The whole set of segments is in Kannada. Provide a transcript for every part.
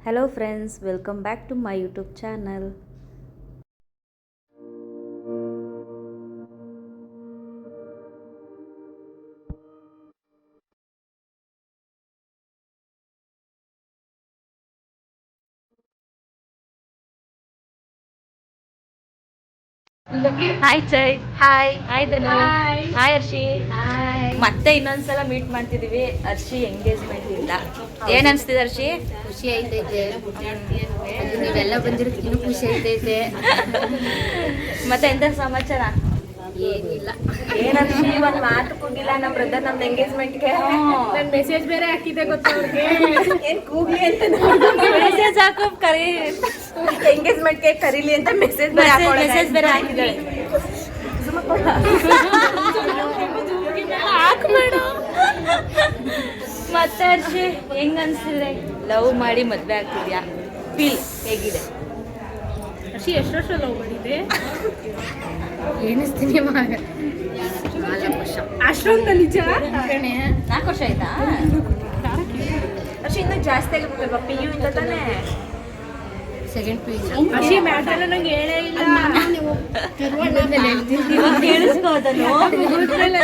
Hello friends, welcome back to my YouTube channel. Hi Chai. Hi hi Dhanu. Hi Harshi. ಮತ್ತೆ ಇನ್ನೊಂದ್ಸಲ ಮೀಟ್ ಮಾಡ್ತಿದೀವಿ. ಹರ್ಷಿ ಎಂಗೇಜ್ಮೆಂಟ್ ಇಲ್ಲ. ಏನ್ ಅನ್ಸ್ತಿದೆ ಹರ್ಷಿ? ಖುಷಿ ಐತೈತೆ. ನೀವೆಲ್ಲ ಬಂದಿರೋದಕ್ಕಿನ್ನೂ ಖುಷಿ ಐತೈತೆ. ಮತ್ತೆ ಎಂತ ಸಮಾಚಾರ? ಏನಿಲ್ಲ. ಏನ್ ಹರ್ಷಿ ಒಂದ್ ಮಾತು ಕೂಗಿಲ್ಲ ನಮ್ ಬ್ರದರ್ ನಮ್ದು ಎಂಗೇಜ್ಮೆಂಟ್ಗೆ. ನನ್ ಮೆಸೇಜ್ ಬೇರೆ ಹಾಕಿದೆ ಗೊತ್ತಾ ಅವ್ರಿಗೆ. ಏನ್ ಕೂಗ್ಲಿ ಅಂತ ಮೆಸೇಜ್ ಹಾಕೋ ಕರಿ ಎಂಗೇಜ್ಮೆಂಟ್ಗೆ ಕರೀಲಿ ಅಂತ ಮೆಸೇಜ್ ಬೇರೆ ಹಾಕಿದ್ದಾಳೆ. ಮತ್ತೆ ಹರ್ಷಿ ಹೆಂಗ್ ಅನ್ಸಿದೆ? ಲವ್ ಮಾಡಿ ಮದ್ವೆ ಆಗ್ತಿದ್ಯಾ? ಫೀಲ್ ಹೇಗಿದೆ? ಹರ್ಷಿ ಎಷ್ಟು ವರ್ಷ ಲವ್ ಮಾಡಿದ್ದೆ? ಎಣಿಸ್ತೀನಿ ಮಗ. 4 ವರ್ಷ. ಅಷ್ಟೊಂದ ನಿಜ? 4 ವರ್ಷ ಆಯ್ತಾ? ಹರ್ಷಿ ಇನ್ನೂ ಜಾಸ್ತಿ ಆಗಿರ್ಬೇಕಲ್ವಾ? PU ಇಂದ ತಾನೇ? Second PU. ಹರ್ಷಿ ಮ್ಯಾಟರ್ ಎಲ್ಲ ನಂಗೆ ಹೇಳೇ ಇಲ್ಲ.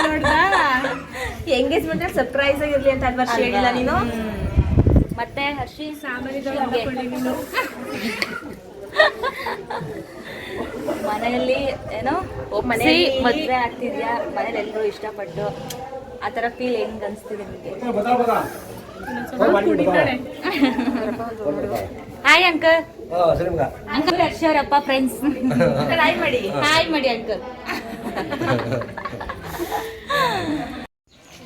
ನೋಡ್ದಾ ಎಂಗೇಜ್ಮೆಂಟ್ ಸರ್ಪ್ರೈಸ್ ಆಗಿರ್ಲಿ ಅಂತ ವರ್ಷ ಹೇಳಿಲ್ಲ ನೀನು. ಮತ್ತೆ ಹರ್ಷಿ ನೀನು ಮನೆಯಲ್ಲಿ ಏನೋ ಮನೆಯಲ್ಲಿ ಮದ್ವೆ ಆಗ್ತಿದ್ಯಾ? ಮನೇಲಿ ಎಲ್ಲರೂ ಇಷ್ಟಪಟ್ಟು ಆ ಥರ ಫೀಲ್ ಹೆಂಗ್ ಅನ್ಸ್ತಿದೆ ನಿಮಗೆ? Hi uncle. ಅಂಕಲ್ ಹರ್ಷಿ ಅವರಪ್ಪ ಫ್ರೆಂಡ್ಸ್. ಹಾಯ್ ಮಾಡಿ. ಹಾಯ್ ಮಾಡಿ ಅಂಕಲ್.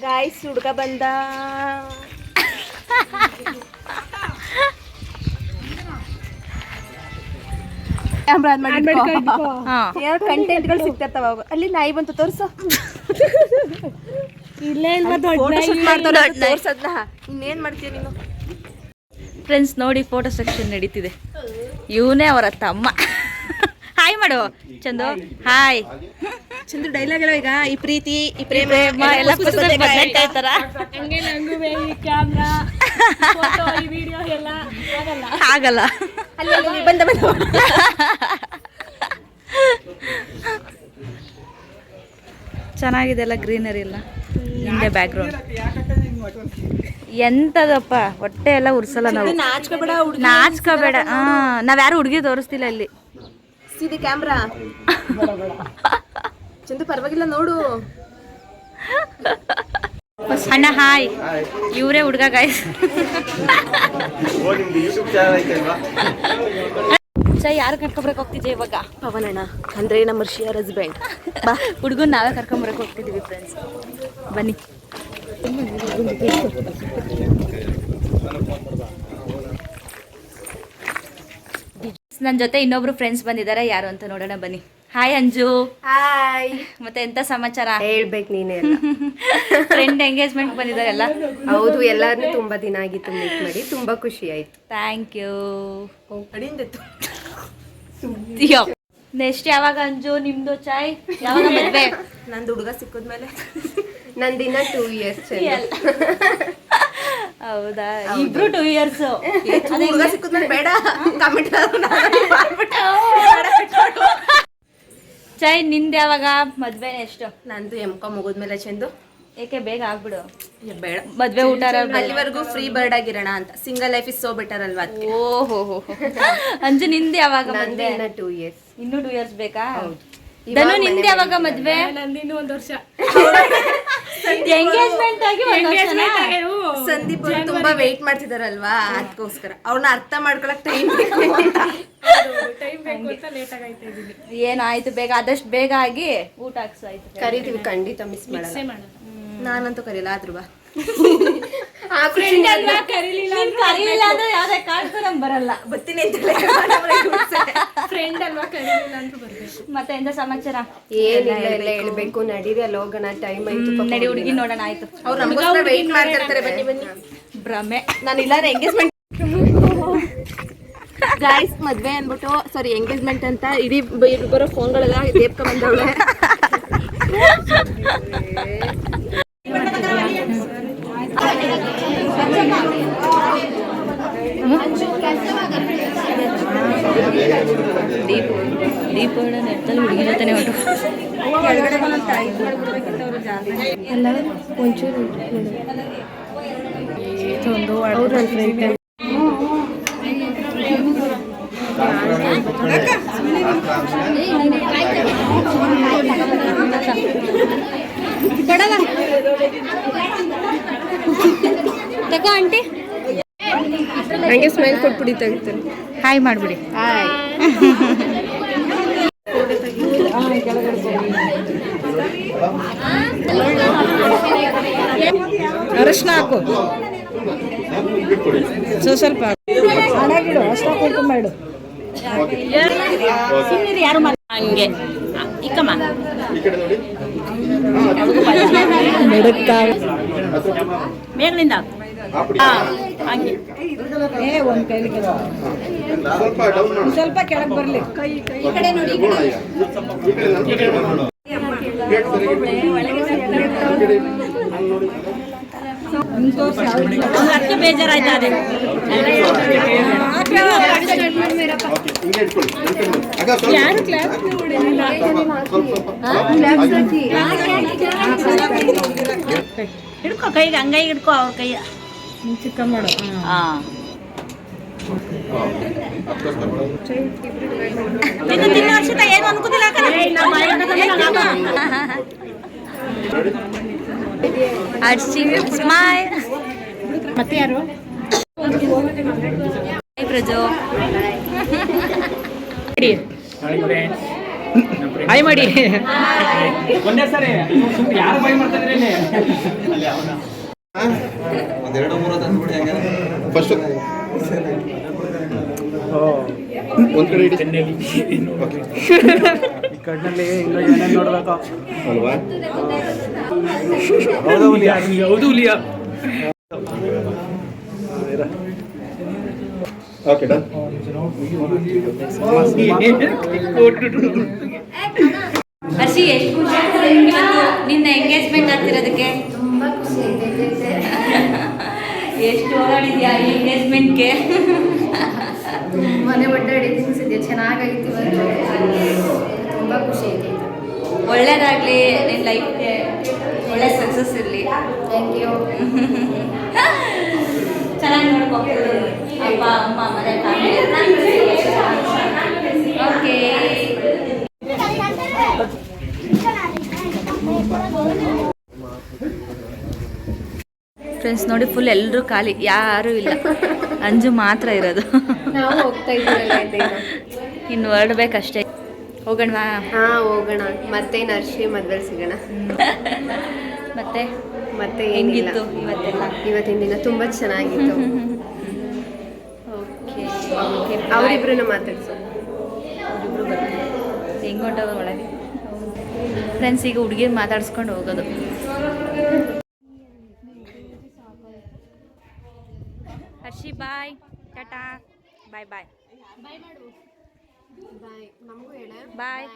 ಗಾಯ್ಸ್ ಹುಡುಗ ಬಂದ. ಕಂಟೆಂಟ್ಗಳು ಸಿಗ್ತಿರ್ತಾವ. ಅಲ್ಲಿ ನಾಯಿ ಬಂತು ತೋರ್ಸು. ಇಲ್ಲೇ ತೋರ್ಸದ್ನ ಇನ್ನೇನ್ ಮಾಡ್ತೀಯ ನೀನು? ಫ್ರೆಂಡ್ಸ್ ನೋಡಿ, ಫೋಟೋ ಸೆಕ್ಷನ್ ನಡೀತಿದೆ. ಇವನೇ ಅವರ ತಮ್ಮ. ಹಾಯ್ ಮಾಡು ಚಂದು. ಹಾಯ್ ಚಂದು. ಡೈಲಾಗ್ ಹೇಳೋ ಈಗ. ಈ ಪ್ರೀತಿ ಈ ಪ್ರೇಮ ಎಲ್ಲ ಪುಸ್ತಕದಲ್ಲಿ ಬದಲಾಯ್ತಾ ಇರ್ತಾರ. ಹಂಗೆ ನಂಗೂ ಈ ಕ್ಯಾಮ್ರಾ ಫೋಟೋ ಈ ವಿಡಿಯೋ ಎಲ್ಲ ಆಗಲ್ಲ. ಅಲ್ಲಿ ಬಂದ ಚೆನ್ನಾಗಿದೆ ಎಲ್ಲ, ಗ್ರೀನರಿ ಎಲ್ಲ ಹಿಂದೆ ಬ್ಯಾಕ್ ಗ್ರೌಂಡ್. ಎಂತದಪ್ಪ ಹೊಟ್ಟೆ ಎಲ್ಲ ಉರ್ಸಲ್ಲ ನಾವು. ನಾಚ್ಕೋಬೇಡ. ನಾವ್ಯಾರು ಹುಡುಗಿ ತೋರಿಸ್ತಿಲ್ಲ ಇಲ್ಲಿ. ಸೀದಿ ಕ್ಯಾಮ್ರಾ. ಚಂದು ಪರವಾಗಿಲ್ಲ ನೋಡು. ಅಣ್ಣ ಹಾಯ್. ಇವರೇ ಹುಡುಗ ಗಾಯ್ಸ್. ಯಾರು ಕರ್ಕೊಂಬರಕ್ ಹೋಗ್ತಿದ್ದೆ ಇವಾಗ? ಪವನ್ ಅಣ್ಣ ಅಂದ್ರೆ ನಮ್ಮ ಹರ್ಷಿಯರ್ ಹಸ್ಬೆಂಡ್. ಬಾ ಹುಡುಗನ್ ನಾವೇ ಕರ್ಕೊಂಬರಕ್ ಹೋಗ್ತಿದೀವಿ ಫ್ರೆಂಡ್ಸ್. ಬನ್ನಿ. ನನ್ನ ಜೊತೆ ಇನ್ನೊಬ್ರು ಫ್ರೆಂಡ್ಸ್ ಬಂದಿದ್ದಾರೆ. ಯಾರು ಅಂತ ನೋಡೋಣ ಬನ್ನಿ. ಹಾಯ್ ಅಂಜು. ಹಾಯ್. ಮತ್ತೆ ಎಂತ ಸಮಾಚಾರ? ಹೇಳ್ಬೇಕು ನೀನೇ. ಫ್ರೆಂಡ್ ಎಂಗೇಜ್ಮೆಂಟ್ ಬಂದಿದ್ದಾರೆಲ್ಲ. ಹೌದು, ಎಲ್ಲಾರನ್ನೂ ತುಂಬಾ ದಿನ ಆಗಿತ್ತು ಮೀಟ್ ಮಾಡಿ. ತುಂಬಾ ಖುಷಿ ಆಯ್ತು. Thank you. ನೆಕ್ಸ್ಟ್ ಯಾವಾಗ ಅಂಜು ನಿಮ್ದು ಚಾಯ್? ಯಾವಾಗ ಮದ್ವೆ? ನಂದು ಹುಡುಗ ಸಿಕ್ಕದ್ಮೇಲೆ. ನಂದಿನ 2 years. ಹೌದಾ? ಇಬ್ರು 2 years. ಹುಡುಗ ಸಿಕ್ಕದ್ಮೇಲೆ ಬೇಡ ಕಮೆಂಟ್. ಚಾಯ್ ನಿಂದ ಯಾವಾಗ ಮದ್ವೆ? ಎಷ್ಟು? ನಂದು M.Com ಮುಗಿದ್ಮೇಲೆ ಚಂದು. ಏಕೆ ಬೇಗ ಆಗ್ಬಿಡು. ಬೇಡ, ಮದ್ವೆ ಊಟ ಅಲ್ಲಿವರೆಗೂ ಫ್ರೀ ಬರ್ಡ್ ಆಗಿರೋಣ ಅಂತ. Single life is so better ಅಲ್ವಾ? ಓಹೋ. ಅಂಜು ನಿಂದ ಯಾವಾಗ ಮದ್ವೆ? 2 years. ಇನ್ನೂ 2 years ಬೇಕಾ? ಧನು ನಿಂದ ಯಾವಾಗ ಮದ್ವೆ? ನಂದಿನ್ನು 1 ವರ್ಷ. ಎಂಗೇಜ್ಮೆಂಟ್ ಆಗಿ 1 ವರ್ಷನಾ? ಸಂದೀಪ್ ಅವರು ತುಂಬಾ ವೇಟ್ ಮಾಡ್ತಿದಾರಲ್ವಾ, ಅದಕ್ಕೋಸ್ಕರ ಅವ್ರನ್ನ ಅರ್ಥ ಮಾಡ್ಕೊಳಕ್ ಟೈಮ್ ಬೇಕು ಅಂತ ಲೇಟ್ ಆಗೈತೆ ಇದೀನಿ. ಏನಾಯ್ತು, ಬೇಗ ಆದಷ್ಟು ಬೇಗ ಆಗಿ ಊಟ ಹಾಕ್ಸು. ಆಯ್ತು, ಕರಿತೀವಿ ಖಂಡಿತ, ಮಿಸ್ ಮಾಡಲ್ಲ. ನಾನಂತೂ ಕರೀಲ್ಲ. ಆದ್ರೂ ಬಾ. ಫ್ರೆಂಡ್ ಅಲ್ವಾ, ಕರೀಲಿಲ್ಲ ಅಂದ್ರೆ ಯಾವ್ದೇ ಕಾಡ್ಕೊ ನಮ್ಗೆ ಬರಲ್ಲ. ಬರ್ತೀನಿ ಅಂತ ಫ್ರೆಂಡ್ ಅಲ್ವಾ, ಕರೀಲಿಲ್ಲ ಅಂತ ಬರ್ಬೇಕು. ಮತ್ತೆ ಎಂತ ಸಮಾಚಾರ? ಏನಿಲ್ಲ, ಎಲ್ಲ ಹೇಳ್ಬೇಕು. ನಡೀರಿ, ಅಲ್ಲಿ ಹೋಗೋಣ, ಟೈಮ್ ಆಯ್ತು. ನಡಿ ಹುಡುಗಿ ನೋಡೋಣ. ಆಯ್ತು, ಅವ್ರು ನಮಗೋಸ್ಕರ ವೇಟ್ ಮಾಡ್ತಿರ್ತಾರೆ. ಬನ್ನಿ ಬನ್ನಿ. ಭ್ರಮೆ. ನಾನು ಇಲ್ಲಾಂದ್ರೆ ಎಂಗೇಜ್ಮೆಂಟ್ ಗಾಯ್ಸ್, ಮದ್ವೆ ಅನ್ಬಿಟ್ಟು ಸಾರಿ ಎಂಗೇಜ್ಮೆಂಟ್ ಅಂತ ಇಡೀ ಬರೋ ಫೋನ್ಗಳೆಲ್ಲ ದೇಪ್ಕ ಬಂದವಳೆ. ದೀಪ ನೆತ್ತಲ್ಲಿ ಹುಡುಗಿ ಜೊತೆನೆ ಹೊಂಟು ಎಲ್ಲ ಒಂಚೂರು ತಗೋ ಆಂಟಿ ಹಂಗೆ ಸ್ಮೈಲ್ ಕೊಟ್ಬಿಡಿ ತೆಗಿತಾರೆ. ಹಾಯ್ ಮಾಡಿಬಿಡಿ. ಹಾಯ್. ಅರಶಿನ ಹಾಕು ಸ್ವಲ್ಪ ಹಾಳಾಗಿಡು ಅಷ್ಟು ಕೊಡ್ಕೊಂಬಿಡು ಯಾರು ಹಂಗೆ ಇಕ್ಕಮ್ಮ ಮೇಲಿಂದ ಹಂಗೆ ಒಂದು ಕೈಲಿ ಸ್ವಲ್ಪ ಕೆಳಗೆ ಬರಲಿ ಈ ಕಡೆ ನೋಡಿ ಅದಕ್ಕೆ ಬೇಜಾರಾಯ್ತಾ ಅದೇ ಯಾರು ಕ್ಲಾಸ್ ಹಿಡ್ಕೊ ಕೈಗೆ ಹಂಗೈ ಹಿಡ್ಕೊ ಅವ್ರ ಕೈಯ ಚಿಕ್ಕ ಮಾಡು ತಿನ್ನು ವರ್ಷದ ಏನು ಅನ್ಕೋದಿಲ್ಲ ಅರ್ಶಿ ಸ್ಮೈಲ್ ಮತ್ತೆ ಯಾರು ಪ್ರಜೋ ಬಾಯ್ ಮಾಡಿ ಒಂದೇ ಸರಿ ಯಾರು ಬಾಯ್ ಮಾಡ್ತಿದ್ರಿ ಇಲ್ಲಿ ಒಂದೆರಡು ಮೂರು ತಂದ್ಬಿಡಿ ಹಂಗಾರೆ ಫಸ್ಟ್ ಒಂದ್ ಕಡೆ ಇಡಿ ಈ ಕಣ್ಣಲ್ಲಿ ಇನ್ನೂ ಏನೇನು ನೋಡ್ಬೇಕು ಅಲ್ವಾ ಹೌದು ಹುಲಿಯ ಹೌದು ಹುಲಿಯ ಓಕೆ ಡನ್ ಹರ್ಷಿ ಎಷ್ಟು ಖುಷಿ ಆಗ್ತದೆ ಇವತ್ತು ನಿನ್ನ ಎಂಗೇಜ್ಮೆಂಟ್ ಆಗ್ತಿರೋದಕ್ಕೆ ತುಂಬ ಖುಷಿ ಐತೆ ಎಷ್ಟು ಓಡಾಡಿದ್ಯಾ ಈ ಎಂಗೇಜ್ಮೆಂಟ್ಗೆ ಮನೆ ಒಡ್ಡಾಡಿದ್ದೀನಿ ಸದ್ಯ ಚೆನ್ನಾಗಾಗಿತ್ತು ಇವತ್ತು ತುಂಬ ಖುಷಿ ಐತೆ ಒಳ್ಳೇದಾಗ್ಲಿ ನಿನ್ನ ಲೈಫ್ಗೆ ಒಳ್ಳೆ ಸಕ್ಸಸ್ ಇರಲಿ ಥ್ಯಾಂಕ್ ಯು ಚೆನ್ನಾಗಿ ನೋಡ್ಕೊ ಅಪ್ಪ ಅಮ್ಮ ಮನೆ ಫ್ಯಾಮಿಲಿ ಓಕೆ ಫ್ರೆಂಡ್ಸ್ ನೋಡಿ ಫುಲ್ ಎಲ್ಲರೂ ಖಾಲಿ ಯಾರೂ ಇಲ್ಲ ಅಂಜು ಮಾತ್ರ ಇರೋದು ನಾವು ಹೋಗ್ತಾ ಇದ್ದೀವಿ ಇನ್ನು ಹೊರಡ್ಬೇಕಷ್ಟೇ ಹೋಗೋಣವಾ ಹಾಂ ಹೋಗೋಣ ಮತ್ತೆ ನರ್ಷಿ ಮದ್ವೆಲಿ ಸಿಗೋಣ ಮತ್ತೆ ಮತ್ತೆ ಏನಿಲ್ಲ ಹೆಂಗಿತ್ತು ಇವತ್ತೆಲ್ಲ ಇವತ್ತಿನ ದಿನ ತುಂಬ ಚೆನ್ನಾಗಿತ್ತು ಓಕೆ ಅವರಿಬ್ರು ಮಾತಾಡ್ಸು ಹೆಂಗೆ ಹೊಂಟೋಗೋದು ಒಳಗೆ ಫ್ರೆಂಡ್ಸ್ ಈಗ ಹುಡುಗಿರ್ ಮಾತಾಡ್ಸ್ಕೊಂಡು ಹೋಗೋದು ಹರ್ಷಿ ಬಾಯ್ ಟಾಟಾ ಬಾಯ್ ಬಾಯ್ ಬಾಯ್ ನಮಗೂ ಹೇಳ ಬಾಯ್